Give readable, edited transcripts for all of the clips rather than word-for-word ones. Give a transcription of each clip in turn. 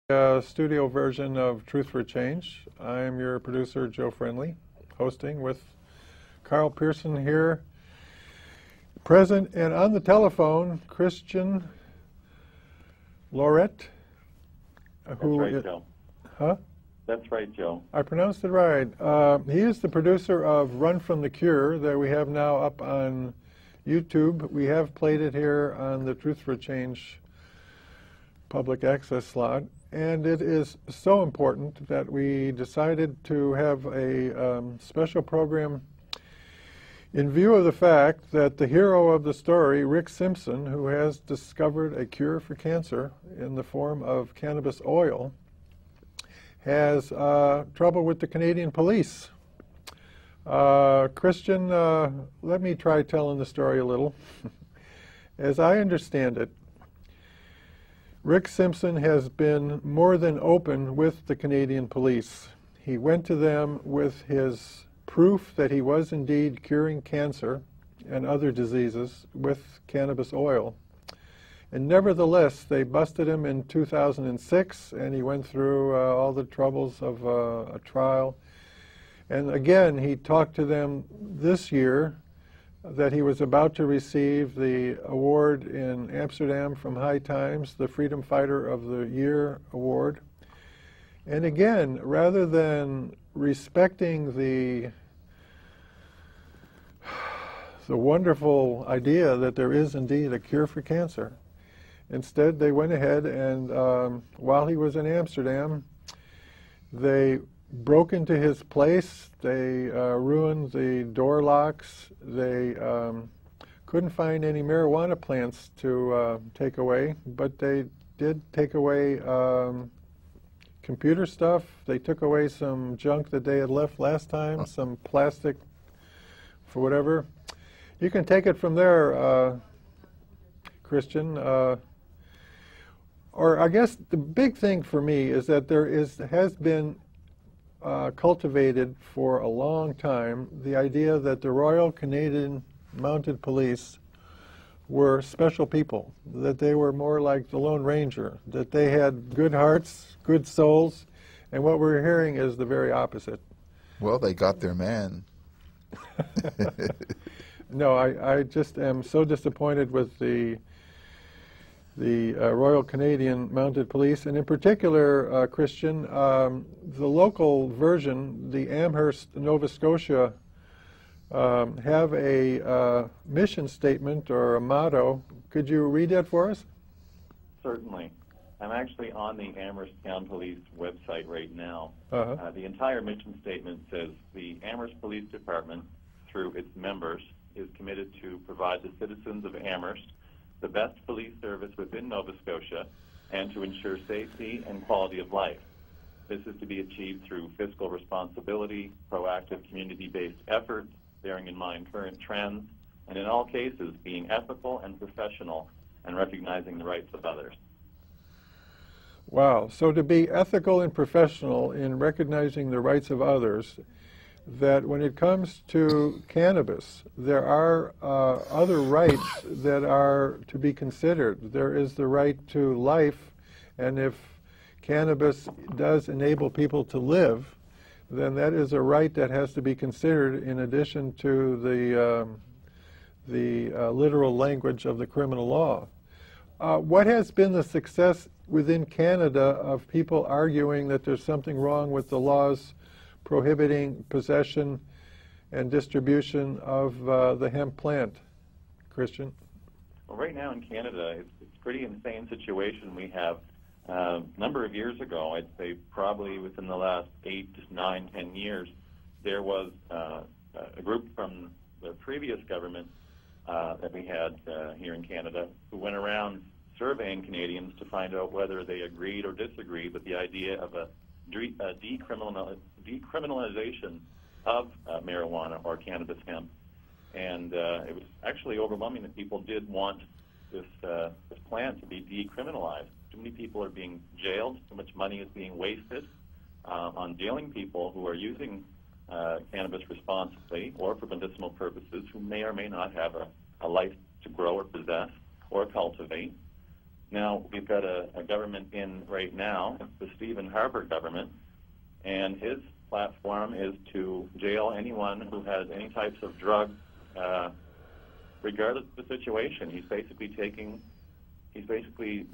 Studio version of Truth for Change. I'm your producer, Joe Friendly, hosting with Carl Pearson here, present, and on the telephone, Christian Laurette. That's right, Joe. Huh? That's right, Joe. I pronounced it right. He is the producer of Run from the Cure that we have now up on YouTube. We have played it here on the Truth for Change public access slot. And it is so important that we decided to have a special program in view of the fact that the hero of the story, Rick Simpson, who has discovered a cure for cancer in the form of cannabis oil, has trouble with the Canadian police. Christian, let me try telling the story a little. As I understand it, Rick Simpson has been more than open with the Canadian police. He went to them with his proof that he was indeed curing cancer and other diseases with cannabis oil. And nevertheless, they busted him in 2006, and he went through all the troubles of a trial. And again, he talked to them this year that he was about to receive the award in Amsterdam from High Times, the Freedom Fighter of the Year award. And again, rather than respecting the wonderful idea that there is indeed a cure for cancer, instead they went ahead and while he was in Amsterdam, they broke into his place. They ruined the door locks. They couldn't find any marijuana plants to take away, but they did take away computer stuff. They took away some junk that they had left last time, some plastic for whatever. You can take it from there, Christian. Or I guess the big thing for me is that has been cultivated for a long time the idea that the Royal Canadian Mounted Police were special people, that they were more like the Lone Ranger, that they had good hearts, good souls, and what we're hearing is the very opposite. Well, they got their man. No, I just am so disappointed with the Royal Canadian Mounted Police, and in particular, Christian, the local version, the Amherst, Nova Scotia, have a mission statement or a motto. Could you read that for us? Certainly. I'm actually on the Amherst Town Police website right now. The entire mission statement says, the Amherst Police Department, through its members, is committed to provide the citizens of Amherst the best police service within Nova Scotia and to ensure safety and quality of life. This is to be achieved through fiscal responsibility, proactive community-based efforts, bearing in mind current trends, and in all cases being ethical and professional and recognizing the rights of others. Wow. So to be ethical and professional in recognizing the rights of others, that when it comes to cannabis, there are other rights that are to be considered. There is the right to life, and if cannabis does enable people to live, then that is a right that has to be considered in addition to the literal language of the criminal law. What has been the success within Canada of people arguing that there's something wrong with the laws prohibiting possession and distribution of the hemp plant, Christian? Well, right now in Canada, it's a pretty insane situation. We have a number of years ago, I'd say probably within the last 8, 9, 10 years, there was a group from the previous government that we had here in Canada who went around surveying Canadians to find out whether they agreed or disagreed with the idea of a decriminalization of marijuana or cannabis hemp. And it was actually overwhelming that people did want this plant to be decriminalized. Too many people are being jailed, too much money is being wasted on jailing people who are using cannabis responsibly or for medicinal purposes, who may or may not have a life to grow or possess or cultivate. Now, we've got a government in right now, the Stephen Harper government, and his platform is to jail anyone who has any types of drug, regardless of the situation. He's basically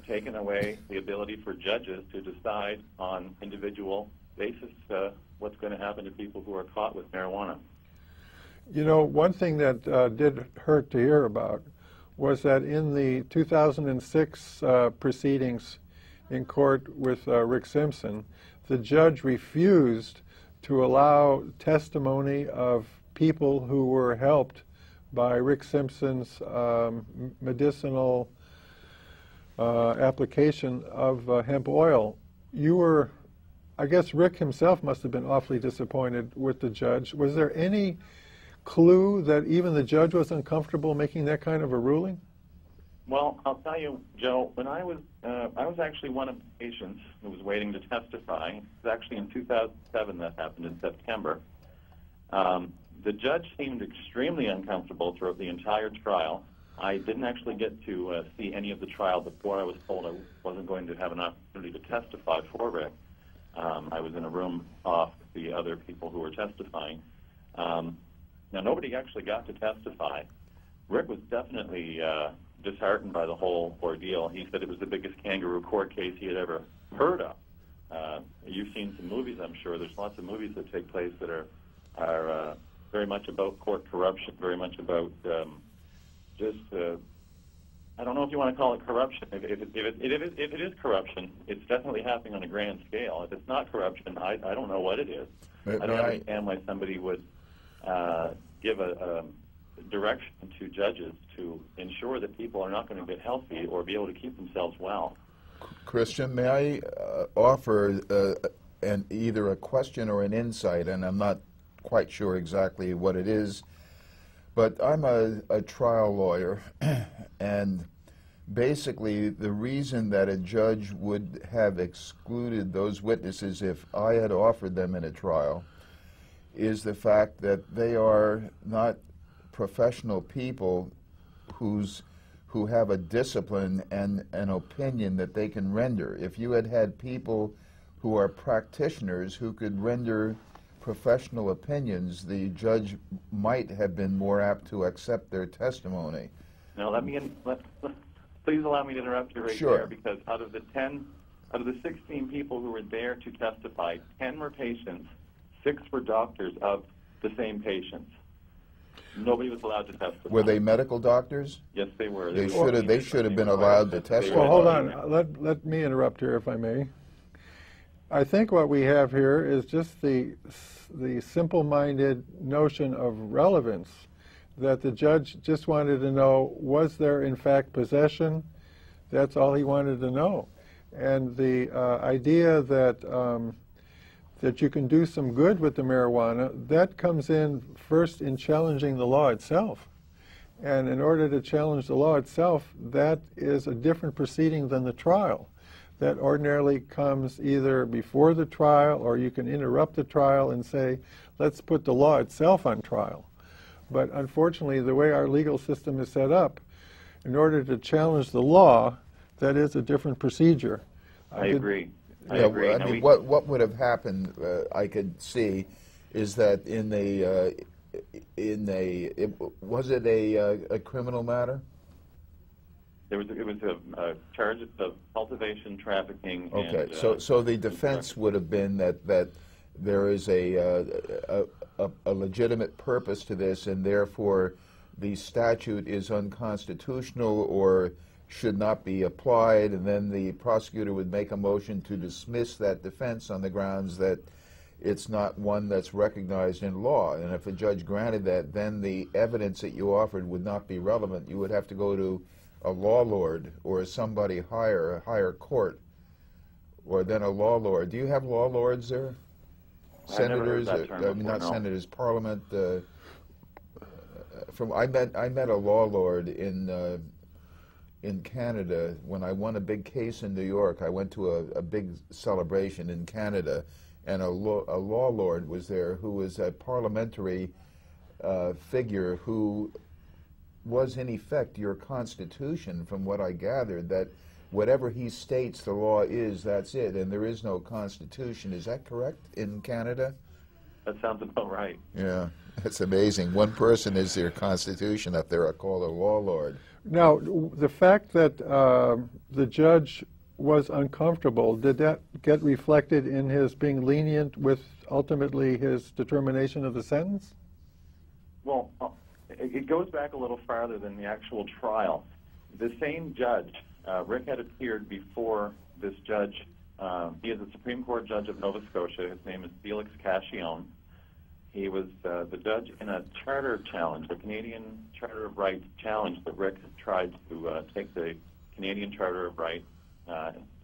taken away the ability for judges to decide on individual basis what's going to happen to people who are caught with marijuana. You know, one thing that did hurt to hear about was that in the 2006 proceedings in court with Rick Simpson, the judge refused to allow testimony of people who were helped by Rick Simpson's medicinal application of hemp oil. I guess Rick himself must have been awfully disappointed with the judge. Was there any clue that even the judge was uncomfortable making that kind of a ruling? Well, I'll tell you, Joe, when I was actually one of the patients who was waiting to testify. It was actually in 2007 that happened in September. The judge seemed extremely uncomfortable throughout the entire trial. I didn't actually get to see any of the trial before I was told I wasn't going to have an opportunity to testify for Rick. I was in a room off the other people who were testifying. Now, nobody actually got to testify. Rick was definitely disheartened by the whole ordeal. He said it was the biggest kangaroo court case he had ever heard of. You've seen some movies, I'm sure. There's lots of movies that take place that are very much about court corruption, very much about I don't know if you want to call it corruption. If it is corruption, it's definitely happening on a grand scale. If it's not corruption, I don't know what it is. I don't understand why somebody would give a direction to judges to ensure that people are not going to get healthy or be able to keep themselves well. Christian, may I offer either a question or an insight, and I'm not quite sure exactly what it is, but I'm a trial lawyer, and basically the reason that a judge would have excluded those witnesses if I had offered them in a trial is the fact that they are not professional people who have a discipline and an opinion that they can render. If you had people who are practitioners who could render professional opinions, the judge might have been more apt to accept their testimony. Now, please allow me to interrupt you right there, because out of the 16 people who were there to testify, 10 were patients, 6 were doctors of the same patients. Nobody was allowed to testify. Were they medical doctors? Yes, they were. They should have been allowed to testify. Well, hold on. Let me interrupt here, if I may. I think what we have here is just the simple-minded notion of relevance, that the judge just wanted to know, was there in fact possession? That's all he wanted to know. And the idea that that you can do some good with the marijuana, that comes in first in challenging the law itself. And in order to challenge the law itself, that is a different proceeding than the trial. That ordinarily comes either before the trial, or you can interrupt the trial and say, let's put the law itself on trial. But unfortunately, the way our legal system is set up, in order to challenge the law, that is a different procedure. I agree. I agree. I mean, what would have happened, I could see, is that was it a criminal matter? It was a charge of cultivation, trafficking. Okay, and, so the defense would have been that there is a legitimate purpose to this, and therefore the statute is unconstitutional or should not be applied, and then the prosecutor would make a motion to dismiss that defense on the grounds that it's not one that's recognized in law. And if a judge granted that, then the evidence that you offered would not be relevant. You would have to go to a law lord or somebody higher, a higher court, or then a law lord. Do you have law lords there? Senators, not senators, parliament. I met a law lord in Canada when I won a big case in New York. I went to a big celebration in Canada, and a law lord was there who was a parliamentary figure who was in effect your constitution, from what I gathered, that whatever he states the law is, that's it, and there is no constitution. Is that correct in Canada? That sounds about right. Yeah, that's amazing. One person is their constitution up there. I call a law lord. Now, the fact that the judge was uncomfortable, did that get reflected in his being lenient with ultimately his determination of the sentence? Well, it goes back a little farther than the actual trial. The same judge, Rick had appeared before this judge. He is a Supreme Court judge of Nova Scotia. His name is Felix Cashillon. He was the judge in a charter challenge, the Canadian Charter of Rights challenge that Rick tried to take the Canadian Charter of Rights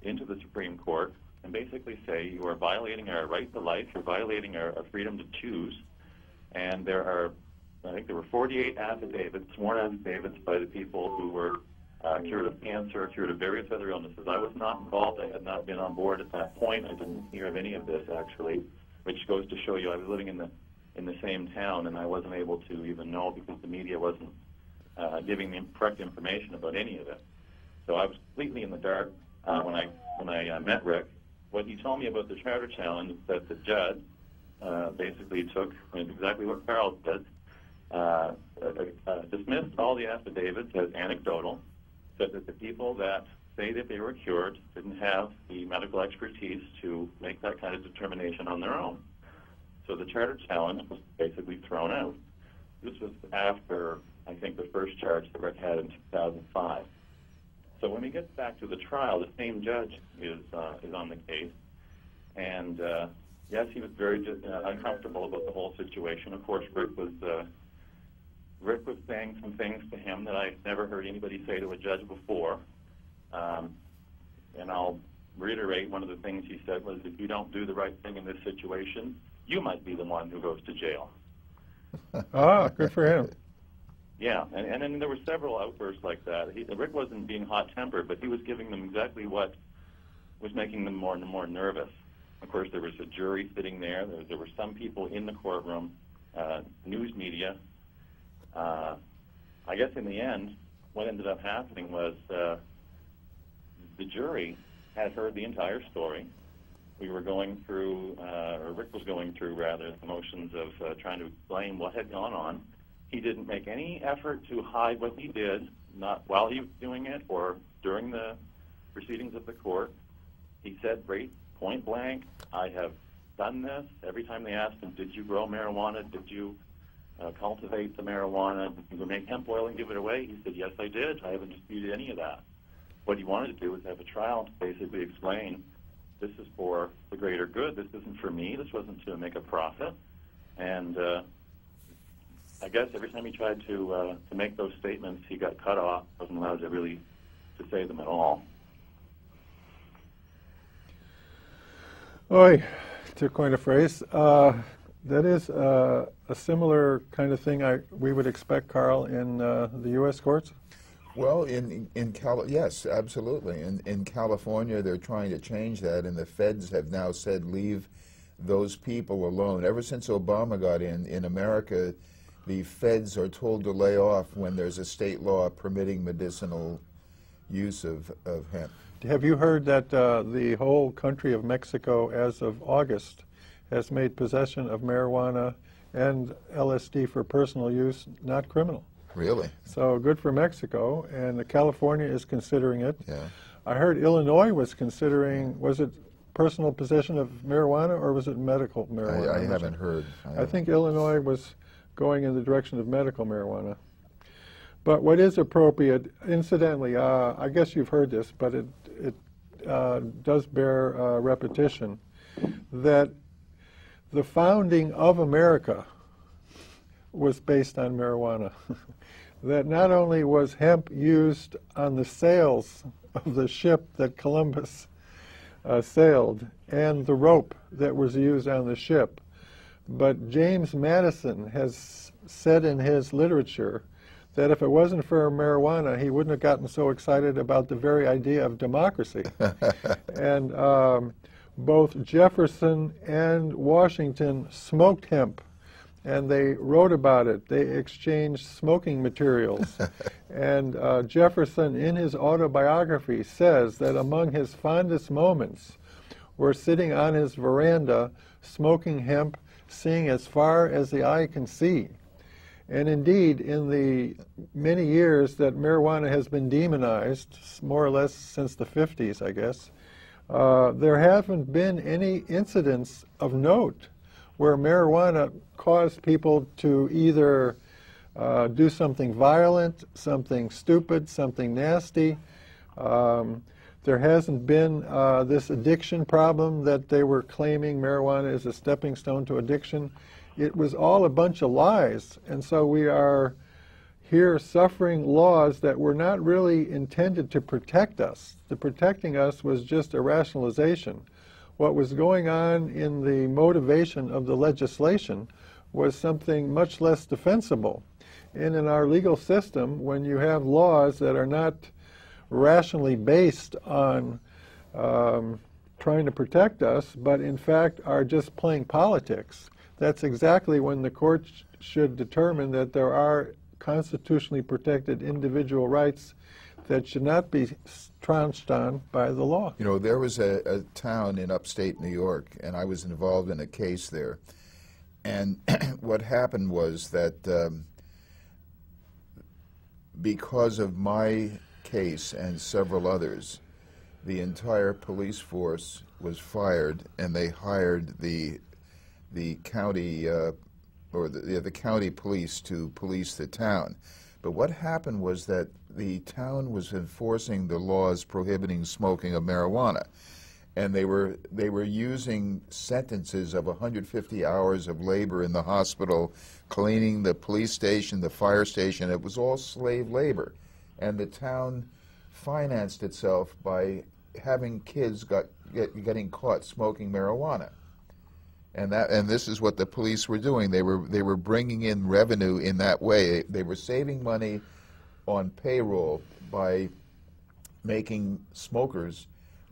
into the Supreme Court and basically say you are violating our right to life, you're violating our freedom to choose. And I think there were 48 affidavits, sworn affidavits by the people who were cured of cancer, cured of various other illnesses. I was not involved. I had not been on board at that point. I didn't hear of any of this, actually, which goes to show you I was living in the same town, and I wasn't able to even know because the media wasn't giving me correct information about any of it. So I was completely in the dark when I met Rick. What he told me about the charter challenge is that the judge basically took exactly what Carl said, dismissed all the affidavits as anecdotal, said that the people that say that they were cured didn't have the medical expertise to make that kind of determination on their own. So the charter challenge was basically thrown out. This was after, I think, the first charge that Rick had in 2005. So when we get back to the trial, the same judge is on the case, and yes, he was very uncomfortable about the whole situation. Of course, Rick was saying some things to him that I never heard anybody say to a judge before, and I'll reiterate one of the things he said was, if you don't do the right thing in this situation, you might be the one who goes to jail. Ah, good for him. Yeah, and then there were several outbursts like that. Rick wasn't being hot-tempered, but he was giving them exactly what was making them more and more nervous. Of course, there was a jury sitting there. There were some people in the courtroom, news media. I guess in the end, what ended up happening was the jury had heard the entire story. We were going through, or Rick was going through, rather, the motions of trying to explain what had gone on. He didn't make any effort to hide what he did, not while he was doing it or during the proceedings of the court. He said, point blank, I have done this. Every time they asked him, did you grow marijuana? Did you cultivate the marijuana? Did you make hemp oil and give it away? He said, yes, I did. I haven't disputed any of that. What he wanted to do was have a trial to basically explain, this is for the greater good. This isn't for me. This wasn't to make a profit. And I guess every time he tried to make those statements, he got cut off, wasn't allowed to really to say them at all. Oy, to coin a phrase. That is a similar kind of thing we would expect, Carl, in the U.S. courts? Well, yes, absolutely. In California, they're trying to change that, and the feds have now said leave those people alone. Ever since Obama got in America, the feds are told to lay off when there's a state law permitting medicinal use of hemp. Have you heard that the whole country of Mexico, as of August, has made possession of marijuana and LSD for personal use not criminal? Really? So good for Mexico, and California is considering it. Yeah. I heard Illinois was considering, was it personal possession of marijuana or was it medical marijuana? I haven't heard. I think Illinois was going in the direction of medical marijuana. But what is appropriate, incidentally, I guess you've heard this, but it does bear repetition, that the founding of America was based on marijuana. That not only was hemp used on the sails of the ship that Columbus sailed and the rope that was used on the ship, but James Madison has said in his literature that if it wasn't for marijuana, he wouldn't have gotten so excited about the very idea of democracy. And both Jefferson and Washington smoked hemp and they wrote about it. They exchanged smoking materials. And Jefferson, in his autobiography, says that among his fondest moments were sitting on his veranda, smoking hemp, seeing as far as the eye can see. And indeed, in the many years that marijuana has been demonized, more or less since the 50s, I guess, there haven't been any incidents of note where marijuana caused people to either do something violent, something stupid, something nasty. There hasn't been this addiction problem that they were claiming marijuana is a stepping stone to addiction. It was all a bunch of lies, and so we are here suffering laws that were not really intended to protect us. The protecting us was just a rationalization. What was going on in the motivation of the legislation was something much less defensible. And in our legal system, when you have laws that are not rationally based on trying to protect us, but in fact are just playing politics, that's exactly when the courts should determine that there are constitutionally protected individual rights that should not be trounced on by the law. You know, there was a town in upstate New York, and I was involved in a case there. And what happened was that because of my case and several others, the entire police force was fired, and they hired the county or the county police to police the town. But what happened was that the town was enforcing the laws prohibiting smoking of marijuana, and they were using sentences of 150 hours of labor in the hospital, cleaning the police station, the fire station. It was all slave labor, and the town financed itself by having kids getting caught smoking marijuana. And this is what the police were doing. They were bringing in revenue in that way. They were saving money on payroll by making smokers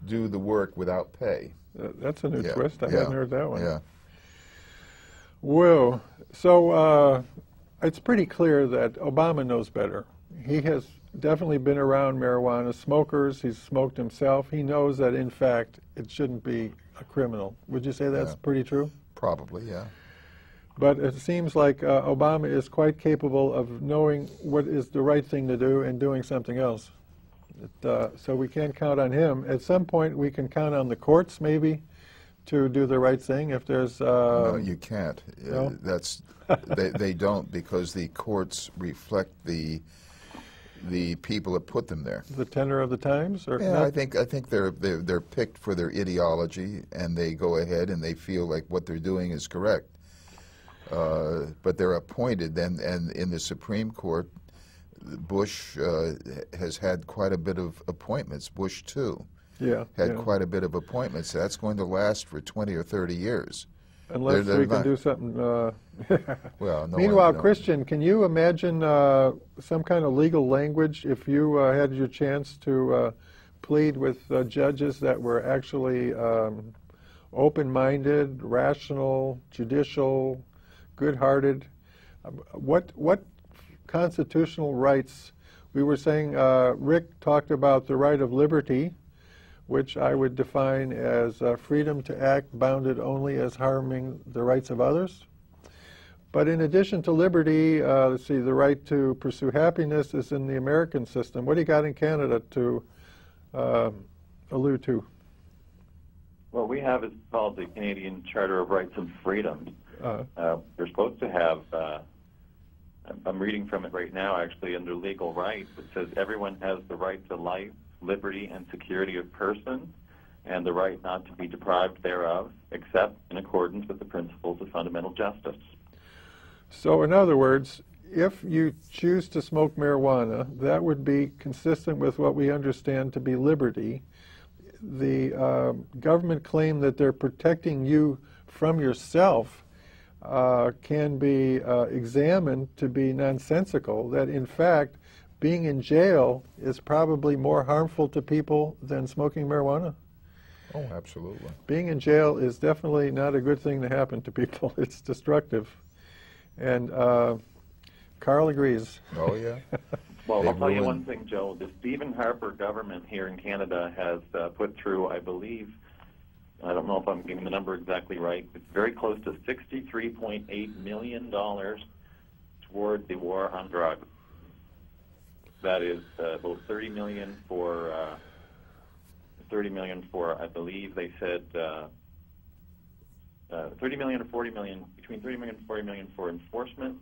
do the work without pay. That's a new twist. I hadn't heard that one. Yeah. Well, so it's pretty clear that Obama knows better. He has definitely been around marijuana smokers. He's smoked himself. He knows that, in fact, it shouldn't be a criminal. Would you say that's pretty true? Probably, yeah. But it seems like Obama is quite capable of knowing what is the right thing to do and doing something else. So we can't count on him. At some point, we can count on the courts, maybe, to do the right thing. If there's no, you can't. No? They don't, because the courts reflect the people that put them there. The tenor of the times, or yeah, not? I think they're picked for their ideology, and they go ahead and they feel like what they're doing is correct. But they're appointed, and in the Supreme Court, Bush has had quite a bit of appointments. Bush too, had quite a bit of appointments. That's going to last for 20 or 30 years. Unless we can do something. Well, no. Meanwhile, Christian, can you imagine some kind of legal language if you had your chance to plead with judges that were actually open-minded, rational, judicial, good-hearted? What constitutional rights? We were saying Rick talked about the right of liberty, which I would define as freedom to act bounded only as harming the rights of others. But in addition to liberty, let's see, the right to pursue happiness is in the American system. What do you got in Canada to allude to? What we have is called the Canadian Charter of Rights and Freedoms. We're supposed to have, I'm reading from it right now, actually, under legal rights. It says everyone has the right to life, liberty, and security of person, and the right not to be deprived thereof, except in accordance with the principles of fundamental justice. So in other words, if you choose to smoke marijuana, that would be consistent with what we understand to be liberty. The government claim that they're protecting you from yourself can be examined to be nonsensical, that in fact being in jail is probably more harmful to people than smoking marijuana. Oh, absolutely. Being in jail is definitely not a good thing to happen to people. It's destructive. And Carl agrees. Oh, yeah. Well, I'll tell you one thing, Joe. The Stephen Harper government here in Canada has put through, I believe, I don't know if I'm getting the number exactly right, it's very close to $63.8 million toward the war on drugs. That is about $30 million for, I believe they said, 30 million or 40 million, between 30 million and 40 million for enforcement,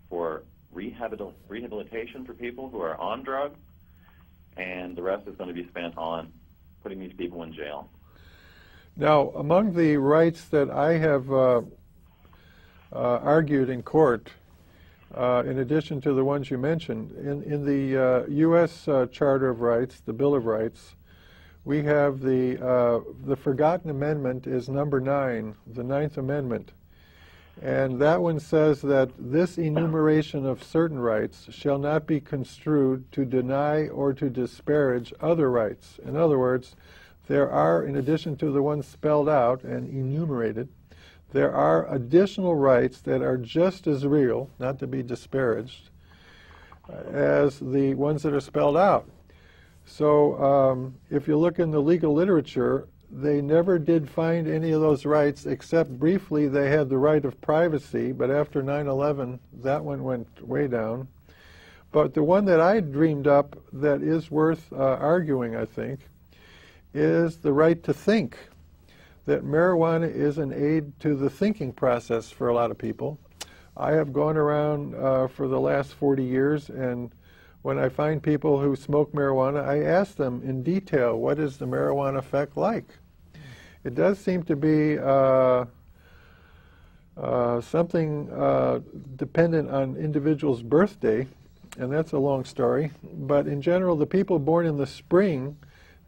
for rehabilitation for people who are on drugs, and the rest is going to be spent on putting these people in jail. Now, among the rights that I have argued in court, in addition to the ones you mentioned, in the U.S. Charter of Rights, the Bill of Rights, we have the forgotten amendment is number 9, the 9th Amendment. And that one says that this enumeration of certain rights shall not be construed to deny or to disparage other rights. In other words, there are, in addition to the ones spelled out and enumerated, there are additional rights that are just as real, not to be disparaged, as the ones that are spelled out. So if you look in the legal literature, they never did find any of those rights, except briefly they had the right of privacy, but after 9/11, that one went way down. But the one that I dreamed up that is worth arguing, I think, is the right to think, that marijuana is an aid to the thinking process for a lot of people. I have gone around for the last 40 years, and when I find people who smoke marijuana, I ask them in detail, what is the marijuana effect like? It does seem to be something dependent on individual's birthday, and that's a long story. But in general, the people born in the spring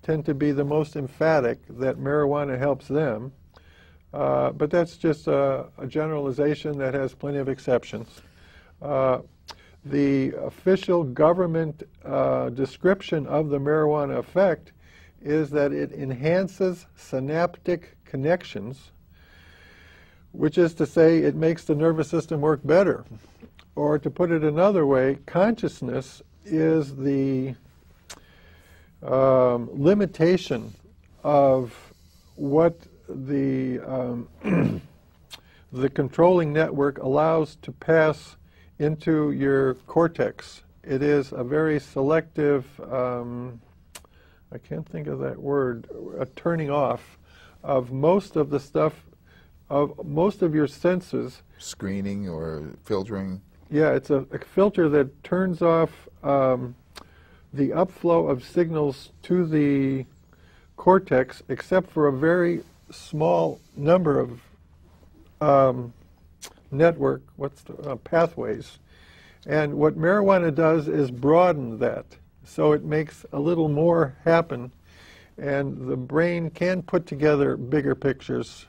tend to be the most emphatic that marijuana helps them. But that's just a generalization that has plenty of exceptions. The official government description of the marijuana effect is that it enhances synaptic connections, which is to say it makes the nervous system work better. Or to put it another way, consciousness is the limitation of what the the controlling network allows to pass into your cortex. It is a very selective, I can't think of that word, a turning off of most of the stuff, of most of your senses. Screening or filtering? Yeah, it's a filter that turns off the upflow of signals to the cortex, except for a very small number of pathways. And what marijuana does is broaden that, so it makes a little more happen, and the brain can put together bigger pictures.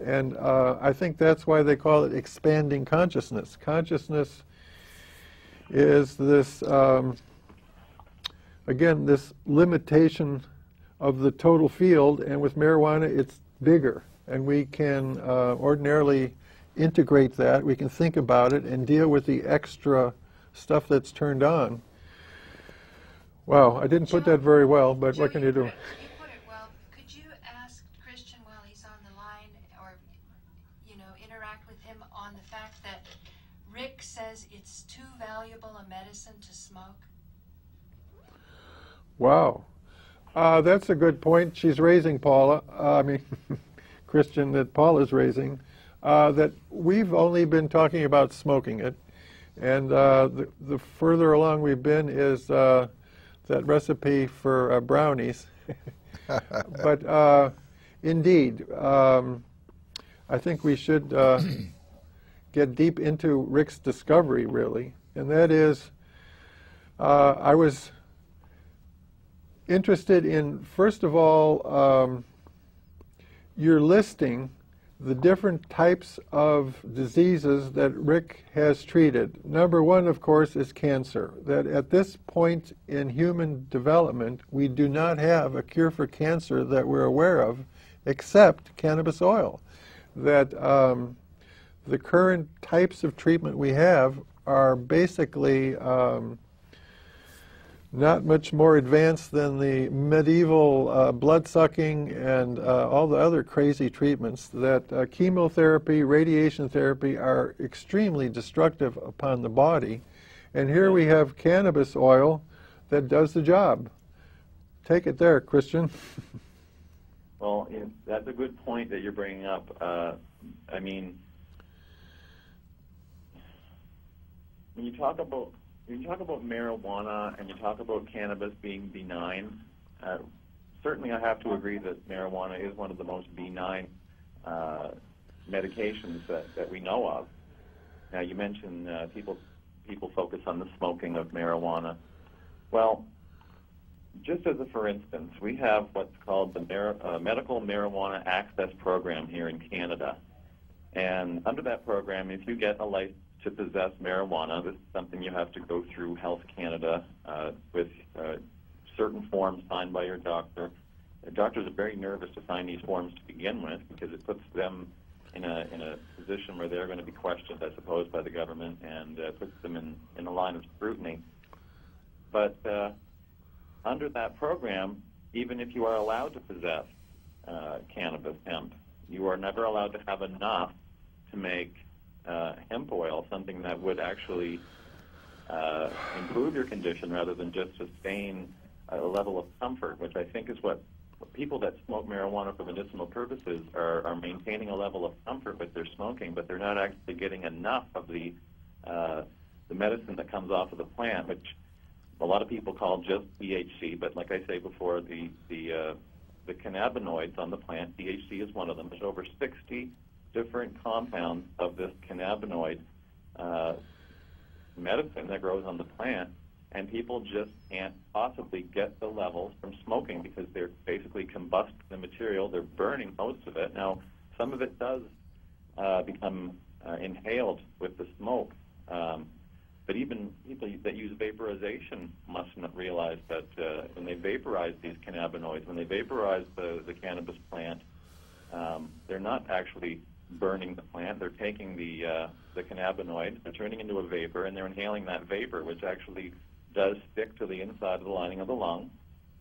And I think that's why they call it expanding consciousness. Consciousness is this, again, this limitation of the total field, and with marijuana it's bigger, and we can ordinarily integrate that. We can think about it and deal with the extra stuff that's turned on. Wow, I didn't put that very well, but what can you do? You put it well. Could you ask Christian while he's on the line, or interact with him on the fact that Rick says it's too valuable a medicine to smoke? Wow, that's a good point. She's raising Paula. Christian, that Paula's raising. That we've only been talking about smoking it, and the further along we've been is that recipe for brownies. But indeed, I think we should get deep into Rick's discovery, really, and that is, I was interested in, first of all, your listing the different types of diseases that Rick has treated. Number one, of course, is cancer. That at this point in human development, we do not have a cure for cancer that we're aware of, except cannabis oil. That the current types of treatment we have are basically not much more advanced than the medieval blood-sucking and all the other crazy treatments that chemotherapy, radiation therapy are extremely destructive upon the body. And here we have cannabis oil that does the job. Take it there, Christian. Well, that's a good point that you're bringing up. I mean, when you talk about marijuana and you talk about cannabis being benign, certainly I have to agree that marijuana is one of the most benign medications that we know of. Now, you mentioned people focus on the smoking of marijuana. Well, just as a for instance, we have what's called the Medical Marijuana Access Program here in Canada. And under that program, if you get a license to possess marijuana, this is something you have to go through Health Canada with certain forms signed by your doctor. The doctors are very nervous to sign these forms to begin with because it puts them in a position where they're going to be questioned, I suppose, by the government, and puts them in a line of scrutiny. But under that program, even if you are allowed to possess cannabis, hemp, you are never allowed to have enough to make hemp oil, something that would actually improve your condition rather than just sustain a level of comfort, which I think is what people that smoke marijuana for medicinal purposes are maintaining a level of comfort with their smoking, but they're not actually getting enough of the medicine that comes off of the plant, which a lot of people call just THC, but like I say before, the cannabinoids on the plant, THC is one of them. There's over 60 different compounds of this cannabinoid medicine that grows on the plant, and people just can't possibly get the levels from smoking because they're basically combusting the material. They're burning most of it. Now, some of it does become inhaled with the smoke, but even people that use vaporization must not realize that when they vaporize these cannabinoids, when they vaporize the cannabis plant, they're not actually burning the plant. They're taking the cannabinoid, they're turning into a vapor, and they're inhaling that vapor, which actually does stick to the inside of the lining of the lung,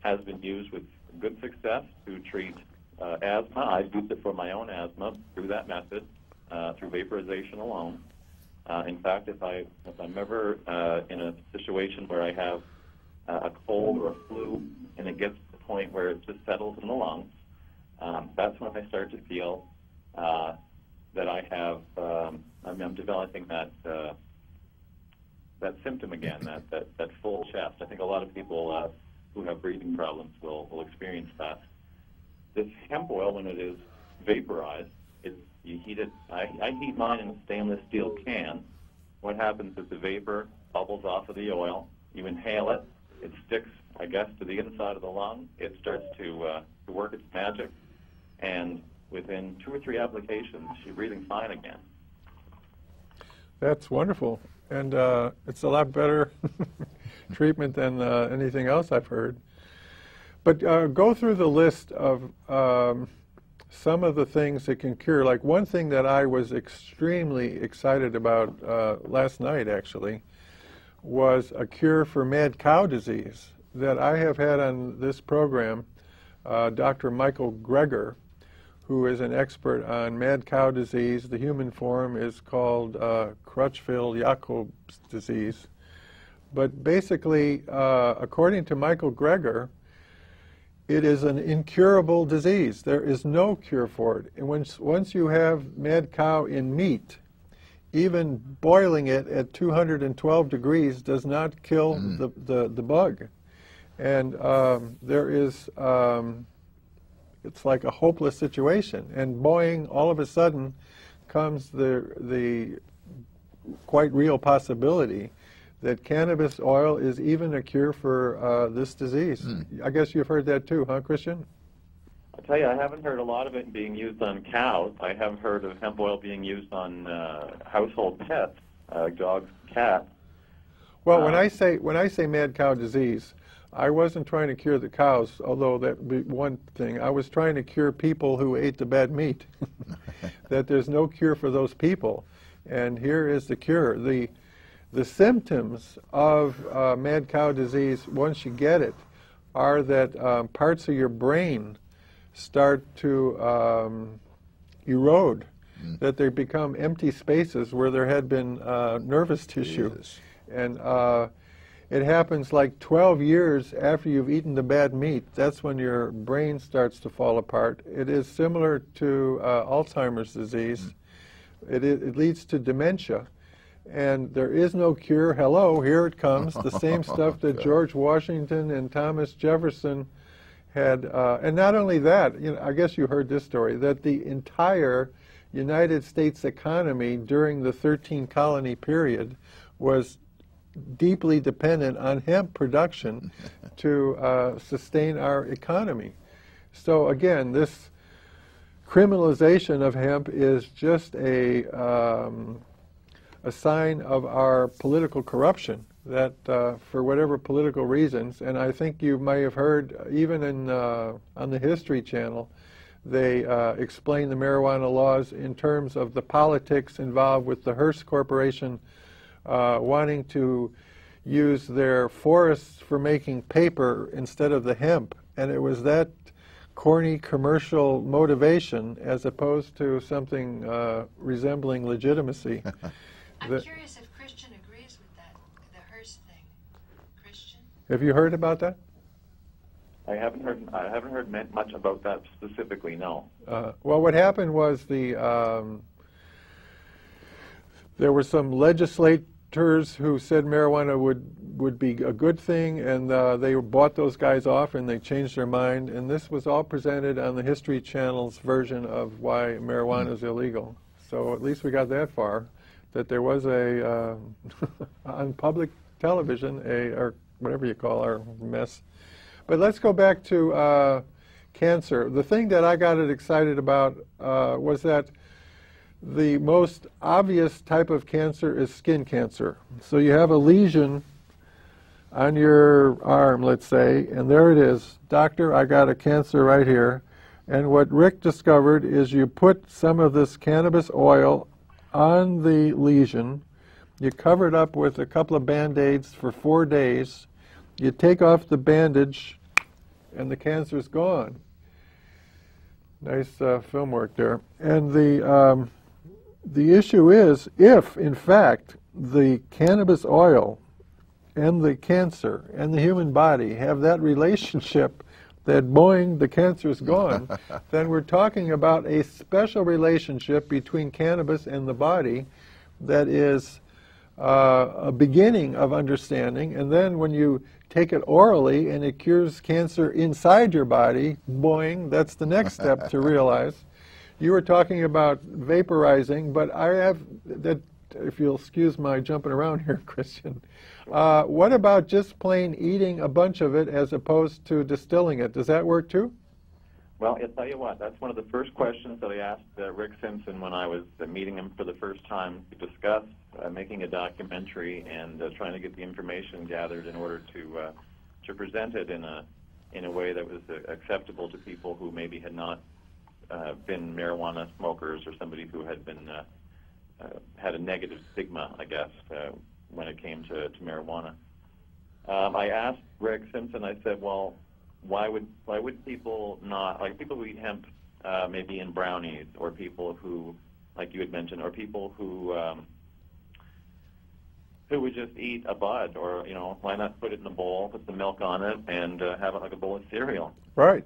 has been used with good success to treat asthma. I've used it for my own asthma through that method, through vaporization alone. In fact, if I'm ever in a situation where I have a cold or a flu and it gets to the point where it just settles in the lungs, that's when I start to feel that I have, I'm developing that symptom again, that full chest. I think a lot of people who have breathing problems will experience that. This hemp oil, when it is vaporized, you heat it. I heat mine in a stainless steel can. What happens is the vapor bubbles off of the oil. You inhale it. It sticks, I guess, to the inside of the lung. It starts to work its magic, and within 2 or 3 applications, you're breathing fine again. That's wonderful, and it's a lot better treatment than anything else I've heard. But go through the list of some of the things that can cure. Like one thing that I was extremely excited about last night, actually, was a cure for mad cow disease that I have had on this program. Dr. Michael Greger, who is an expert on mad cow disease. The human form is called Crutchfield-Jacobs disease. But basically, according to Michael Greger, it is an incurable disease. There is no cure for it. And once you have mad cow in meat, even boiling it at 212 degrees does not kill the bug. And there is, it's like a hopeless situation. And boing, all of a sudden comes the quite real possibility that cannabis oil is even a cure for this disease. I guess you've heard that too, huh, Christian? I'll tell you, I haven't heard a lot of it being used on cows. I have heard of hemp oil being used on household pets, dogs, cats. Well, when I say mad cow disease, I wasn't trying to cure the cows, although that would be one thing. I was trying to cure people who ate the bad meat, that there's no cure for those people. And here is the cure. The symptoms of mad cow disease, once you get it, are that parts of your brain start to erode, that they become empty spaces where there had been nervous tissue. Jesus. And it happens like 12 years after you've eaten the bad meat. That's when your brain starts to fall apart. It is similar to Alzheimer's disease. It leads to dementia. And there is no cure. Hello, here it comes. The same stuff that George Washington and Thomas Jefferson had. And not only that, I guess you heard this story, that the entire United States economy during the 13-colony period was deeply dependent on hemp production to sustain our economy. So again, this criminalization of hemp is just a sign of our political corruption, that for whatever political reasons, and I think you may have heard even on the History Channel, they explain the marijuana laws in terms of the politics involved with the Hearst Corporation wanting to use their forests for making paper instead of the hemp. And it was that corny commercial motivation as opposed to something resembling legitimacy. I'm curious if Christian agrees with that, the Hearst thing. Christian? Have you heard about that? I haven't heard much about that specifically, no. Well, what happened was there were some legislators who said marijuana would be a good thing, and they bought those guys off, and they changed their mind. And this was all presented on the History Channel's version of why marijuana is illegal. So at least we got that far, that there was on public television, or whatever you call our mess. But let's go back to cancer. The thing that I got excited about was that the most obvious type of cancer is skin cancer. So you have a lesion on your arm, let's say, and there it is. Doctor, I got a cancer right here. And what Rick discovered is you put some of this cannabis oil on the lesion, you cover it up with a couple of Band-Aids for 4 days, you take off the bandage, and the cancer's gone. Nice film work there. And the issue is, if, in fact, the cannabis oil and the cancer and the human body have that relationship that, boing, the cancer's gone, then we're talking about a special relationship between cannabis and the body that is a beginning of understanding. And then when you take it orally and it cures cancer inside your body, boing, that's the next step to realize. You were talking about vaporizing, but I have, that, if you'll excuse my jumping around here, Christian, what about just plain eating a bunch of it as opposed to distilling it? Does that work too? Well, I'll tell you what, that's one of the first questions that I asked Rick Simpson when I was meeting him for the first time to discuss making a documentary and trying to get the information gathered in order to present it in a way that was acceptable to people who maybe had not been marijuana smokers, or somebody who had been had a negative stigma, I guess, when it came to marijuana. I asked Rick Simpson, I said, well, why would people not, like people who eat hemp maybe in brownies, or people who, like you had mentioned, or people who would just eat a bud, or, you know, why not put it in a bowl, put some milk on it, and have it like a bowl of cereal? Right.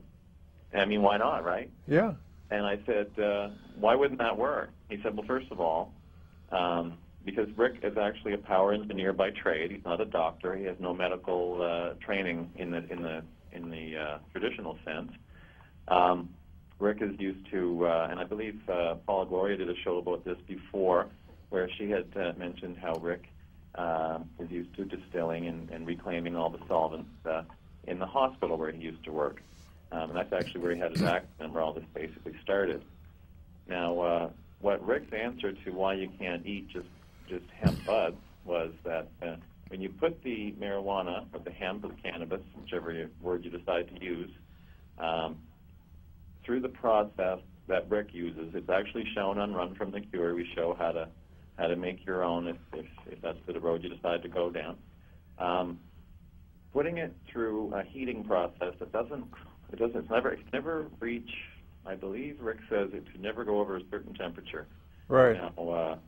I mean, why not, right? Yeah. And I said, why wouldn't that work? He said, well, first of all, because Rick is actually a power engineer by trade. He's not a doctor. He has no medical training in the traditional sense. Rick is used to, and I believe Paula Gloria did a show about this before, where she had mentioned how Rick was used to distilling and reclaiming all the solvents in the hospital where he used to work. And that's actually where he had his accident, where all this basically started. Now, what Rick's answer to why you can't eat just hemp buds was that when you put the marijuana, or the hemp, or the cannabis, whichever word you decide to use, through the process that Rick uses, it's actually shown on Run from the Cure. We show how how to make your own if that's the road you decide to go down. Putting it through a heating process, it never reach, I believe Rick says it should never go over a certain temperature. Right. Now,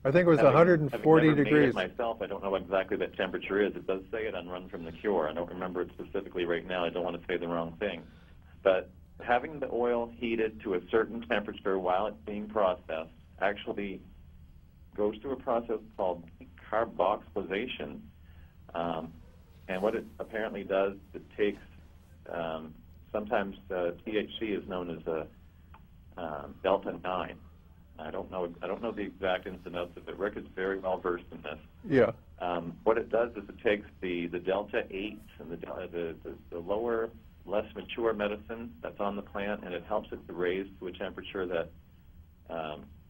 I think it was 140 having never degrees. Made it myself, I don't know exactly what that temperature is. It does say it on Run from the Cure. I don't remember it specifically right now. I don't want to say the wrong thing. But having the oil heated to a certain temperature while it's being processed actually goes through a process called carboxylation. And what it apparently does, it takes, sometimes THC is known as a delta 9. I don't know the exact ins and outs of it. Rick is very well versed in this. Yeah. What it does is it takes the delta 8 and the lower, less mature medicine that's on the plant, and it helps it to raise to a temperature that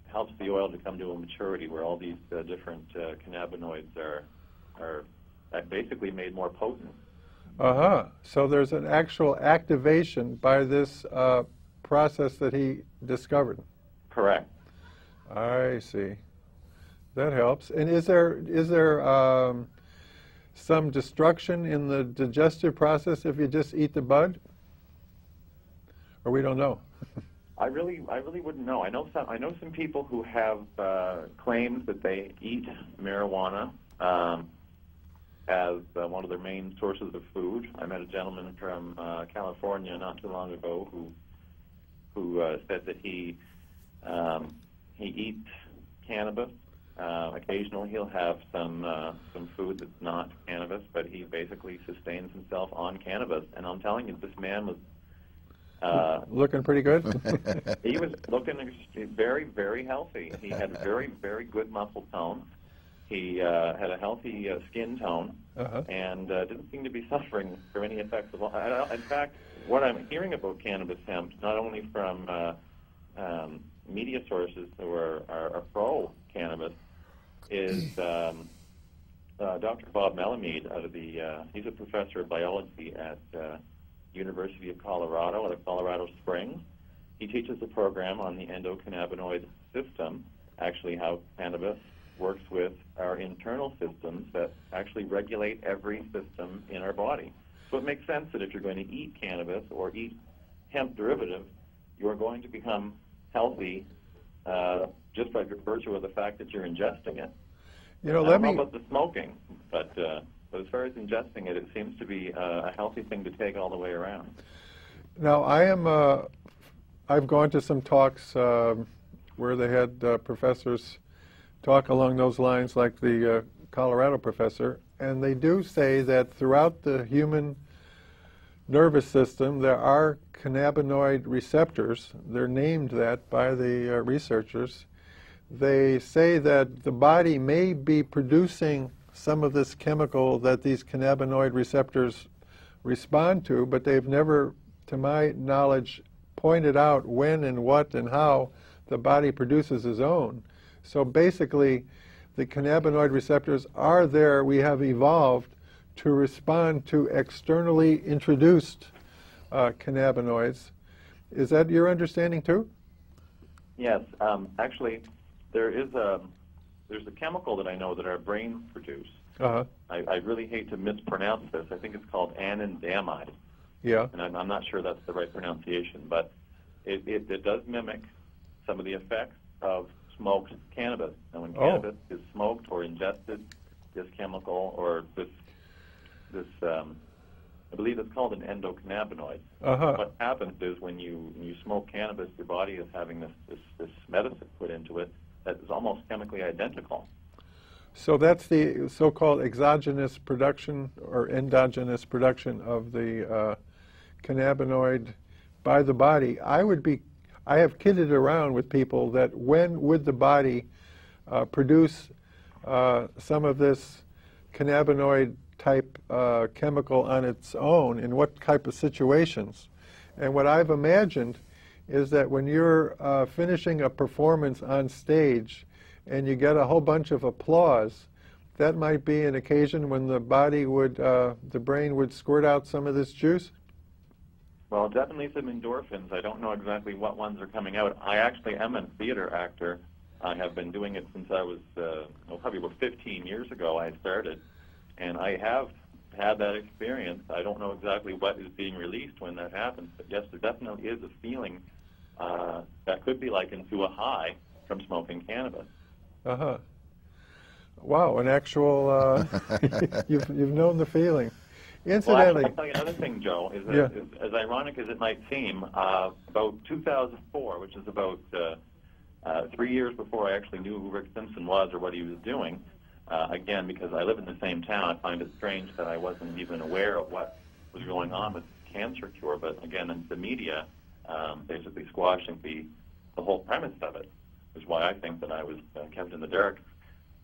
helps the oil to come to a maturity where all these different cannabinoids are basically made more potent. So there's an actual activation by this process that he discovered. Correct. I see. That helps. And is there some destruction in the digestive process if you just eat the bud? Or we don't know? I really wouldn't know. I know some people who have claimed that they eat marijuana as one of their main sources of food. I met a gentleman from California not too long ago who said that he eats cannabis. Occasionally he'll have some food that's not cannabis, but he basically sustains himself on cannabis. And I'm telling you, this man was looking pretty good. He was looking very, very healthy. He had very, very good muscle tone. He had a healthy skin tone, and didn't seem to be suffering from any effects of all. In fact, what I'm hearing about cannabis hemp, not only from media sources who are pro-cannabis, is Dr. Bob Melamede out of he's a professor of biology at University of Colorado out of Colorado Springs. He teaches a program on the endocannabinoid system, actually how cannabis works with our internal systems that actually regulate every system in our body. So it makes sense that if you're going to eat cannabis or eat hemp derivative, you're going to become healthy just by virtue of the fact that you're ingesting it. You know, I don't know about the smoking, but as far as ingesting it, it seems to be a healthy thing to take all the way around. Now, I've gone to some talks where they had professors talk along those lines, like the Colorado professor, and they do say that throughout the human nervous system there are cannabinoid receptors. They're named that by the researchers. They say that the body may be producing some of this chemical that these cannabinoid receptors respond to, but they've never, to my knowledge, pointed out when and what and how the body produces its own. So basically, the cannabinoid receptors are there. We have evolved to respond to externally introduced cannabinoids. Is that your understanding too? Yes. Actually, there's a chemical that I know that our brains produce. I really hate to mispronounce this. I think it's called anandamide. Yeah. And I'm not sure that's the right pronunciation, but it does mimic some of the effects of smoked cannabis. And when cannabis is smoked or ingested, this chemical or this I believe it's called an endocannabinoid. What happens is when you smoke cannabis, your body is having this medicine put into it that is almost chemically identical. So that's the so-called exogenous production or endogenous production of the cannabinoid by the body. I have kidded around with people that when would the body produce some of this cannabinoid type chemical on its own, in what type of situations. And what I've imagined is that when you're finishing a performance on stage and you get a whole bunch of applause, that might be an occasion when the body would, the brain would squirt out some of this juice? Well, definitely some endorphins. I don't know exactly what ones are coming out. I actually am a theater actor, I have been doing it since I was, probably about 15 years ago I started, and I have had that experience. I don't know exactly what is being released when that happens, but yes, there definitely is a feeling that could be likened to a high from smoking cannabis. Uh-huh. Wow, an actual, you've known the feeling. Incidentally, well, I'll tell you another thing, Joe, is that as ironic as it might seem, about 2004, which is about 3 years before I actually knew who Rick Simpson was or what he was doing, again, because I live in the same town, I find it strange that I wasn't even aware of what was going on with cancer cure, but again, in the media, basically squashing the whole premise of it, is why I think that I was kept in the dark.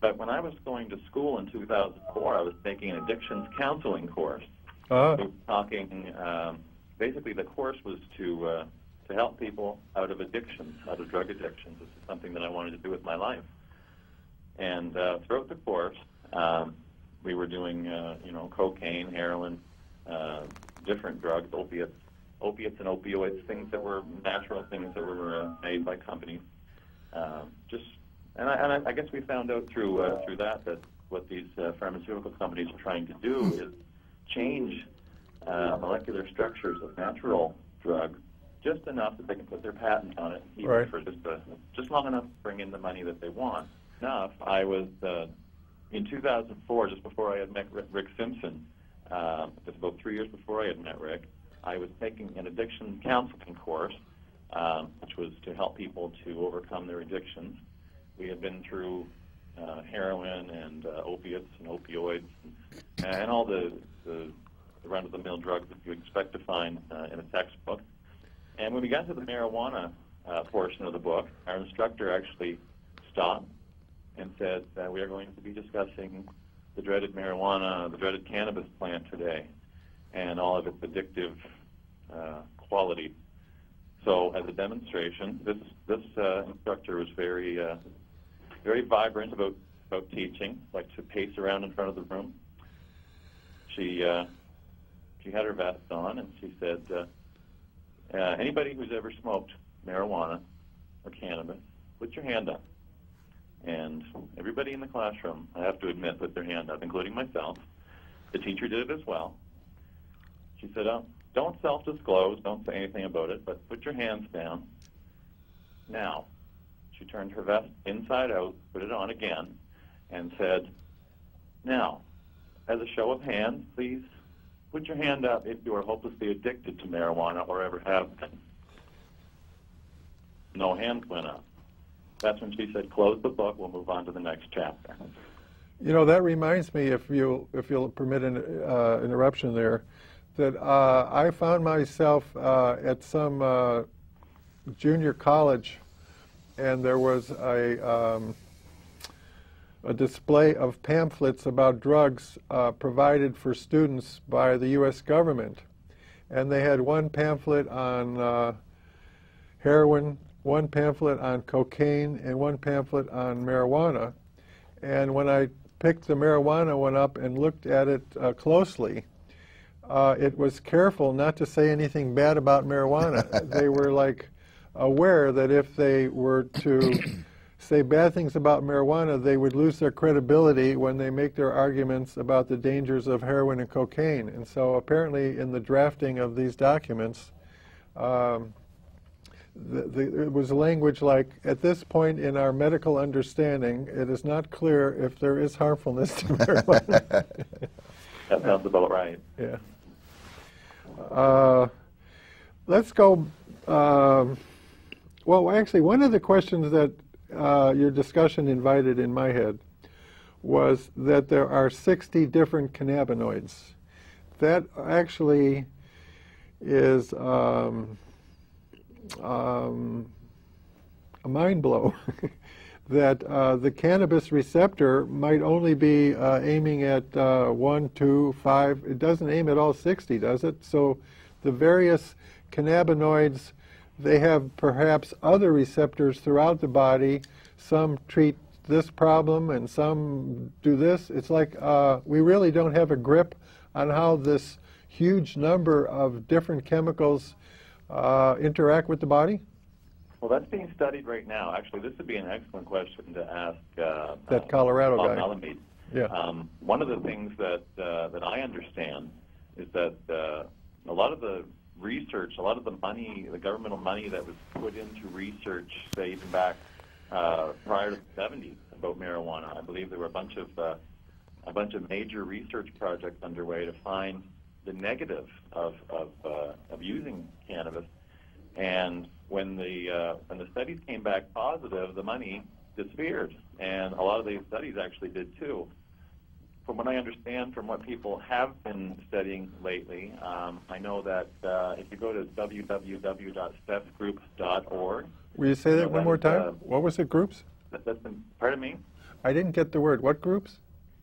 But when I was going to school in 2004, I was taking an addictions counseling course. We were talking, basically the course was to help people out of addictions, out of drug addictions. This is something that I wanted to do with my life. And throughout the course, we were doing, cocaine, heroin, different drugs, opiates and opioids, things that were natural, things that were made by companies. And I guess we found out through that what these pharmaceutical companies are trying to do is change molecular structures of natural drugs just enough that they can put their patent on it, even for just long enough to bring in the money that they want. Enough. I was in 2004, just before I had met Rick Simpson. Just about 3 years before I had met Rick, I was taking an addiction counseling course, which was to help people to overcome their addictions. We had been through heroin and opiates and opioids and all the run-of-the-mill drugs that you expect to find in a textbook. And when we got to the marijuana portion of the book, our instructor actually stopped and said, we are going to be discussing the dreaded marijuana, the dreaded cannabis plant today, and all of its addictive quality. So as a demonstration, this instructor was very vibrant about teaching, like to pace around in front of the room. She had her vest on, and she said, anybody who's ever smoked marijuana or cannabis, put your hand up. And everybody in the classroom, I have to admit, put their hand up, including myself. The teacher did it as well. She said, don't self-disclose, don't say anything about it, but put your hands down. Now, she turned her vest inside out, put it on again, and said, now, as a show of hands, please put your hand up if you are hopelessly addicted to marijuana or ever have been. No hands went up. That's when she said, close the book, we'll move on to the next chapter. You know, that reminds me, if you'll permit an interruption there, that I found myself at some junior college, and there was a display of pamphlets about drugs provided for students by the U.S. government. And they had one pamphlet on heroin, one pamphlet on cocaine, and one pamphlet on marijuana. And when I picked the marijuana one up and looked at it closely, it was careful not to say anything bad about marijuana. They were like aware that if they were to say bad things about marijuana, they would lose their credibility when they make their arguments about the dangers of heroin and cocaine. And so apparently in the drafting of these documents, it was language like, at this point in our medical understanding, it is not clear if there is harmfulness to marijuana. That sounds about right. Yeah. Let's go, well, actually, one of the questions that your discussion invited in my head was that there are 60 different cannabinoids. That actually is a mind blow. That the cannabis receptor might only be aiming at 1, 2, 5. It doesn't aim at all 60, does it? So the various cannabinoids, they have perhaps other receptors throughout the body. Some treat this problem and some do this. It's like we really don't have a grip on how this huge number of different chemicals interact with the body? Well, that's being studied right now. Actually, this would be an excellent question to ask that Colorado Bob guy. Malamud. Yeah. One of the things that I understand is that a lot of the research, a lot of the money, the governmental money that was put into research, say even back prior to the 70s about marijuana, I believe there were a bunch of major research projects underway to find the negative of using cannabis. And when the studies came back positive, the money disappeared, and a lot of these studies actually did too. From what I understand, from what people have been studying lately, I know that if you go to www.stephgroup.org. Will you say that one more time? What was it, groups? Pardon me? I didn't get the word. What groups?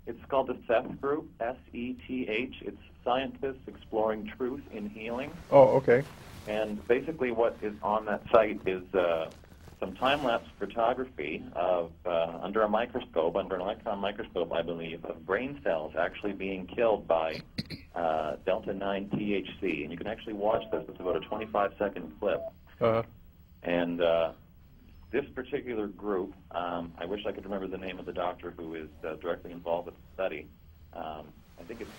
It's called the Seth Group, S-E-T-H. It's Scientists Exploring Truth in Healing. Oh, okay. And basically what is on that site is some time-lapse photography of, under a microscope, under an electron microscope, I believe, of brain cells actually being killed by delta-9 THC. And you can actually watch this. It's about a 25-second clip. Uh-huh. And this particular group, I wish I could remember the name of the doctor who is directly involved with the study. I think it's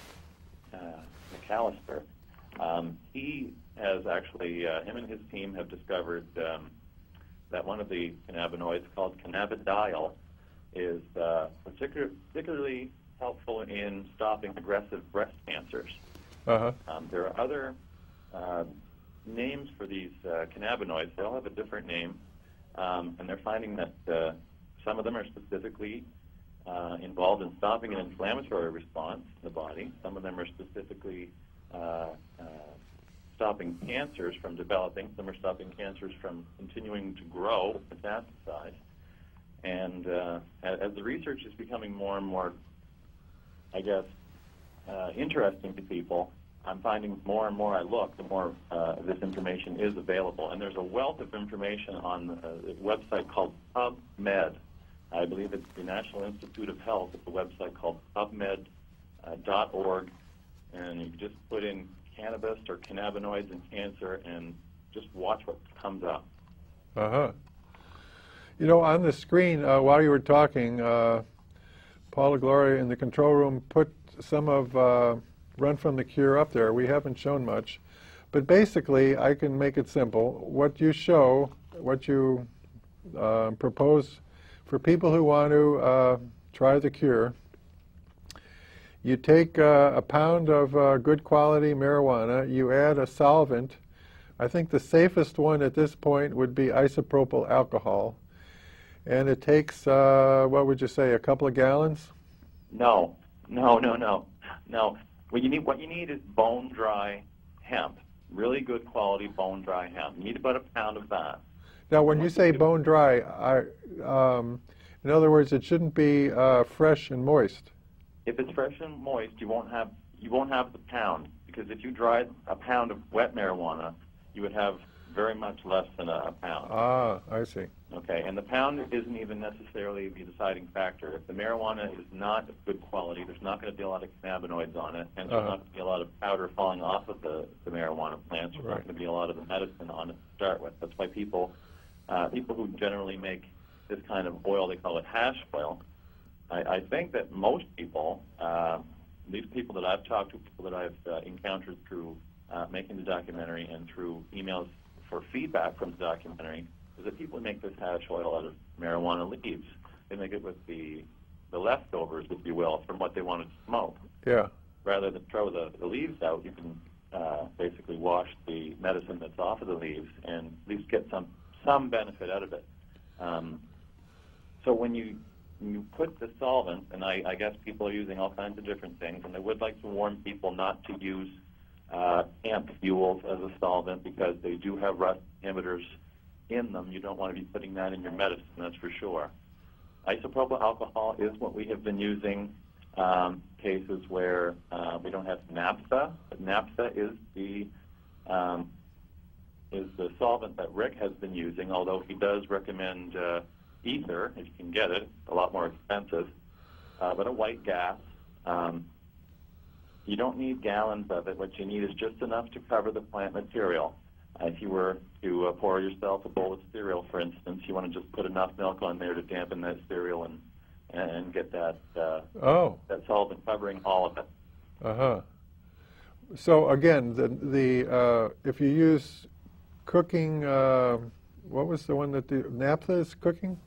McAllister. He has actually, him and his team have discovered that one of the cannabinoids called cannabidiol is particularly helpful in stopping aggressive breast cancers. Uh-huh. There are other names for these cannabinoids. They all have a different name, and they're finding that some of them are specifically involved in stopping an inflammatory response in the body. Some of them are specifically stopping cancers from developing. Some are stopping cancers from continuing to grow, metastasize. And as the research is becoming more and more, I guess, interesting to people, I'm finding more and more I look, the more this information is available. And there's a wealth of information on a website called PubMed. I believe it's the National Institute of Health. It's a website called PubMed.org. And you just put in cannabis or cannabinoids and cancer and just watch what comes up. Uh-huh. You know, on the screen, while you were talking, Paula Gloria in the control room put some of Run from the Cure up there. We haven't shown much. But basically, I can make it simple. What you show, what you propose for people who want to try the cure, you take a pound of good quality marijuana, you add a solvent. I think the safest one at this point would be isopropyl alcohol. And it takes, what would you say, a couple of gallons? No. What you need is bone-dry hemp, really good quality bone-dry hemp. You need about a pound of that. Now, when you say bone-dry, in other words, it shouldn't be fresh and moist. If it's fresh and moist, you won't have the pound, because if you dried a pound of wet marijuana, you would have very much less than a pound. Ah, I see. Okay, and the pound isn't even necessarily the deciding factor. If the marijuana is not of good quality, there's not going to be a lot of cannabinoids on it, and there's not going to be a lot of powder falling off of the marijuana plants. There's not going to be a lot of the medicine on it to start with. That's why people who generally make this kind of oil, they call it hash oil. I think that most people, these people that I've talked to, people that I've encountered through making the documentary and through emails for feedback from the documentary, is that people make this hash oil out of marijuana leaves. They make it with the leftovers, if you will, from what they wanted to smoke. Yeah. Rather than throw the leaves out, you can basically wash the medicine that's off of the leaves and at least get some benefit out of it. So when you put the solvent, and I guess people are using all kinds of different things, and I would like to warn people not to use hemp fuels as a solvent because they do have rust inhibitors in them. You don't want to be putting that in your medicine, that's for sure. Isopropyl alcohol is what we have been using cases where we don't have naphtha, but naphtha is the solvent that Rick has been using, although he does recommend ether, if you can get it, a lot more expensive, but a white gas. You don't need gallons of it. What you need is just enough to cover the plant material. If you were to pour yourself a bowl of cereal, for instance, you want to just put enough milk on there to dampen that cereal and get that that solvent covering all of it. So again, if you use cooking, what was the one that naphtha is cooking?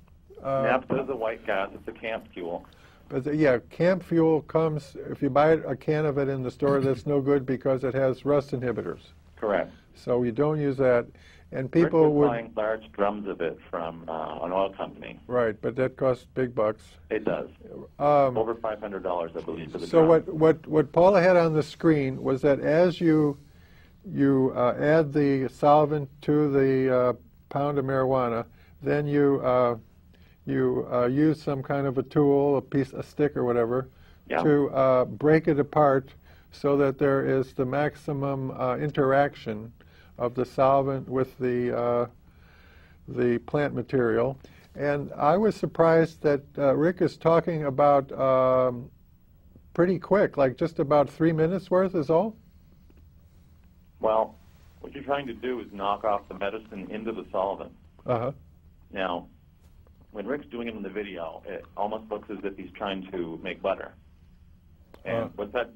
Naphtha is a white gas. It's a camp fuel. But yeah, camp fuel comes, if you buy a can of it in the store, that's no good because it has rust inhibitors. Correct. So you don't use that. And people Rick was buying large drums of it from an oil company. Right, but that costs big bucks. It does. Over $500, I believe, for the so drum. what Paula had on the screen was that as you add the solvent to the pound of marijuana, then you use some kind of a tool, a stick or whatever, to break it apart so that there is the maximum interaction of the solvent with the plant material. And I was surprised that Rick is talking about pretty quick, like just about 3 minutes worth is all? Well, what you're trying to do is knock off the medicine into the solvent. Now, when Rick's doing it in the video, it almost looks as if he's trying to make butter. And what that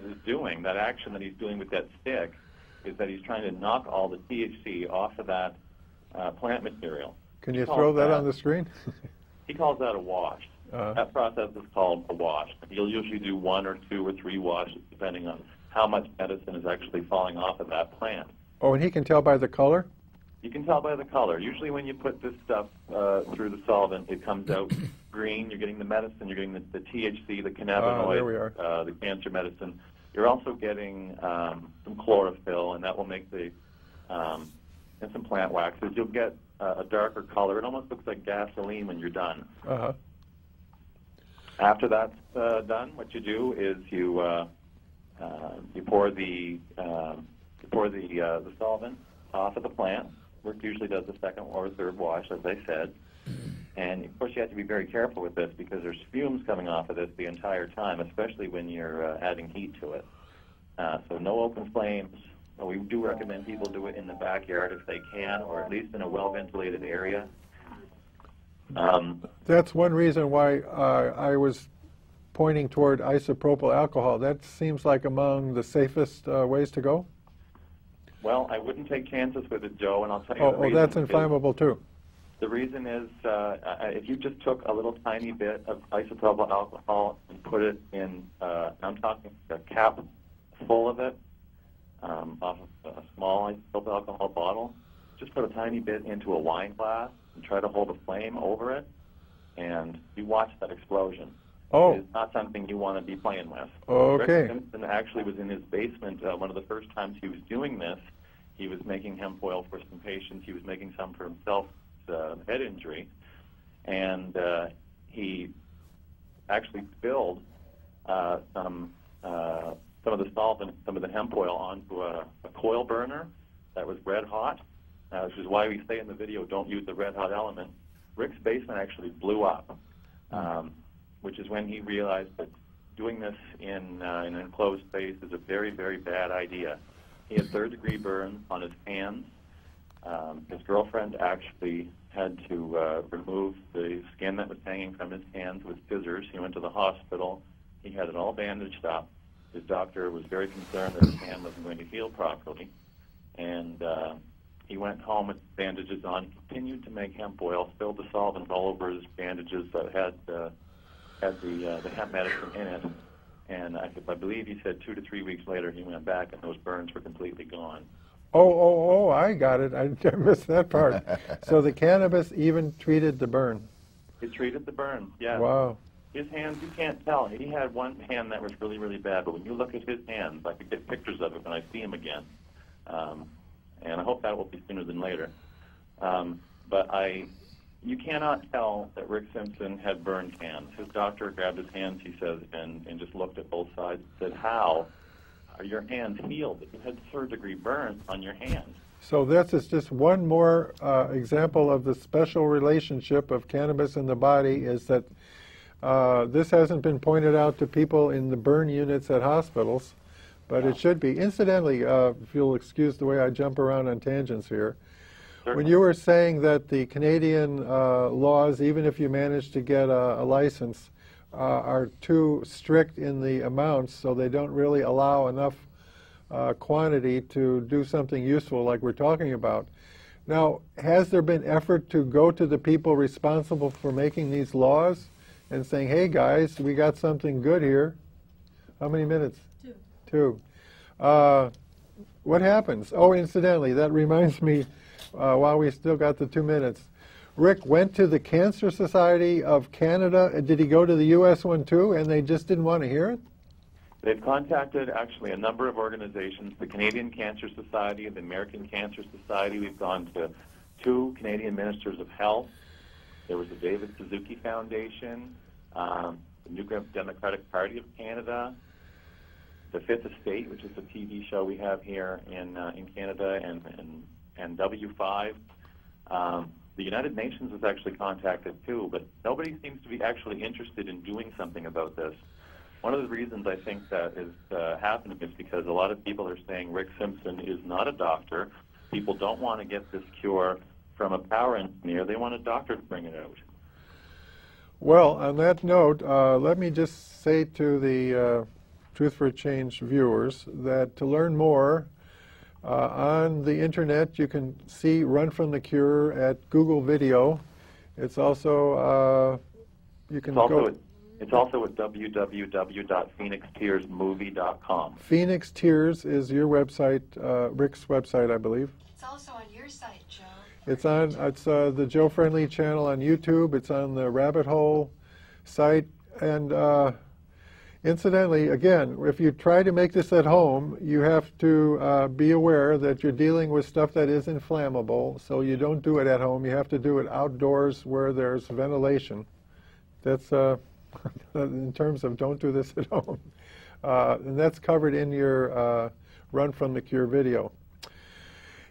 is doing, that action that he's doing with that stick, is that he's trying to knock all the THC off of that plant material. Can you throw that on the screen? He calls that a wash. That process is called a wash. He'll usually do 1 or 2 or 3 washes, depending on how much medicine is actually falling off of that plant. Oh, and he can tell by the color? You can tell by the color. Usually when you put this stuff through the solvent, it comes out green. You're getting the medicine. You're getting the THC, the cannabinoid, the cancer medicine. You're also getting some chlorophyll, and that will make and some plant waxes. You'll get a darker color. It almost looks like gasoline when you're done. After that's done, what you do is you pour the solvent off of the plant. Rick usually does the 2nd or 3rd wash, as I said. And, of course, you have to be very careful with this because there's fumes coming off of this the entire time, especially when you're adding heat to it. So no open flames. We do recommend people do it in the backyard if they can, or at least in a well-ventilated area. That's one reason why I was pointing toward isopropyl alcohol. That seems like among the safest ways to go. Well, I wouldn't take chances with it, Joe, and I'll tell you the reason. That's inflammable too. The reason is if you just took a little tiny bit of isopropyl alcohol and put it in, I'm talking a cap full of it, off of a small isopropyl alcohol bottle, just put a tiny bit into a wine glass and try to hold a flame over it, and you watch that explosion. It's not something you want to be playing with. Rick Simpson actually was in his basement one of the first times he was doing this. He was making hemp oil for some patients. He was making some for himself, head injury, and he actually spilled some of the solvent, some of the hemp oil onto a coil burner that was red hot, which is why we say in the video, don't use the red hot element. Rick's basement actually blew up, which is when he realized that doing this in an enclosed space is a very, very bad idea. He had 3rd-degree burns on his hands. His girlfriend actually had to remove the skin that was hanging from his hands with scissors. He went to the hospital. He had it all bandaged up. His doctor was very concerned that his hand wasn't going to heal properly. And he went home with bandages on. He continued to make hemp oil, spilled the solvent all over his bandages that had the hemp medicine in it. And I believe he said 2 to 3 weeks later he went back and those burns were completely gone. I got it. I missed that part. So the cannabis even treated the burn. It treated the burns, yeah. Wow. His hands, you can't tell. He had one hand that was really, really bad, but when you look at his hands, I could get pictures of it when I see him again. And I hope that will be sooner than later. You cannot tell that Rick Simpson had burned hands. His doctor grabbed his hands, he says, and just looked at both sides and said, how are your hands healed? You had 3rd-degree burns on your hands. So this is just one more example of the special relationship of cannabis in the body, is that this hasn't been pointed out to people in the burn units at hospitals, but it should be. Incidentally, if you'll excuse the way I jump around on tangents here, Certainly. when you were saying that the Canadian laws, even if you manage to get a license, are too strict in the amounts, so they don't really allow enough quantity to do something useful like we're talking about. Now, has there been effort to go to the people responsible for making these laws and saying, hey guys, we got something good here? How many minutes? 2. What happens? Oh, incidentally, that reminds me, while we still got the 2 minutes, Rick went to the Cancer Society of Canada. Did he go to the U.S. one too, and they just didn't want to hear it? They've contacted actually a number of organizations, the Canadian Cancer Society, the American Cancer Society. We've gone to 2 Canadian Ministers of Health. There was the David Suzuki Foundation, the New Democratic Party of Canada, the Fifth Estate, which is a TV show we have here in Canada, and W5. The United Nations was actually contacted too, but nobody seems to be actually interested in doing something about this. One of the reasons I think that is happening is because a lot of people are saying Rick Simpson is not a doctor. People don't want to get this cure from a power engineer. They want a doctor to bring it out. Well, on that note, let me just say to the Truth for Change viewers that to learn more, on the internet you can see Run from the Cure at Google Video. It's also, you can go... It's also at www.phoenixtearsmovie.com. Phoenix Tears is your website, Rick's website, I believe. It's also on your site, Joe. It's on the Joe Friendly channel on YouTube. It's on the Rabbit Hole site. And incidentally, again, if you try to make this at home, you have to be aware that you're dealing with stuff that is inflammable. So you don't do it at home. You have to do it outdoors where there's ventilation. That's in terms of don't do this at home. And that's covered in your Run from the Cure video.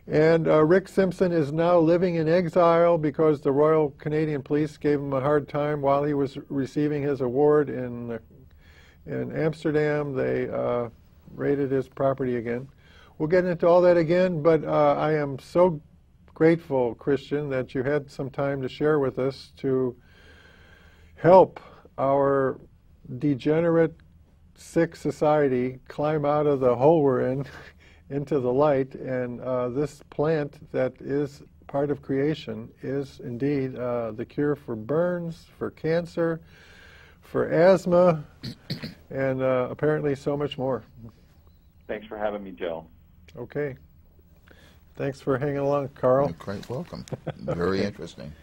And Rick Simpson is now living in exile because the Royal Canadian Police gave him a hard time while he was receiving his award in Amsterdam. They raided his property again. We'll get into all that again, but I am so grateful, Christian, that you had some time to share with us to help our degenerate, sick society climb out of the hole we're in into the light. And this plant that is part of creation is indeed the cure for burns, for cancer, for asthma, and apparently so much more. Thanks for having me, Joe. Okay. Thanks for hanging along, Carl. You're quite welcome. Very interesting.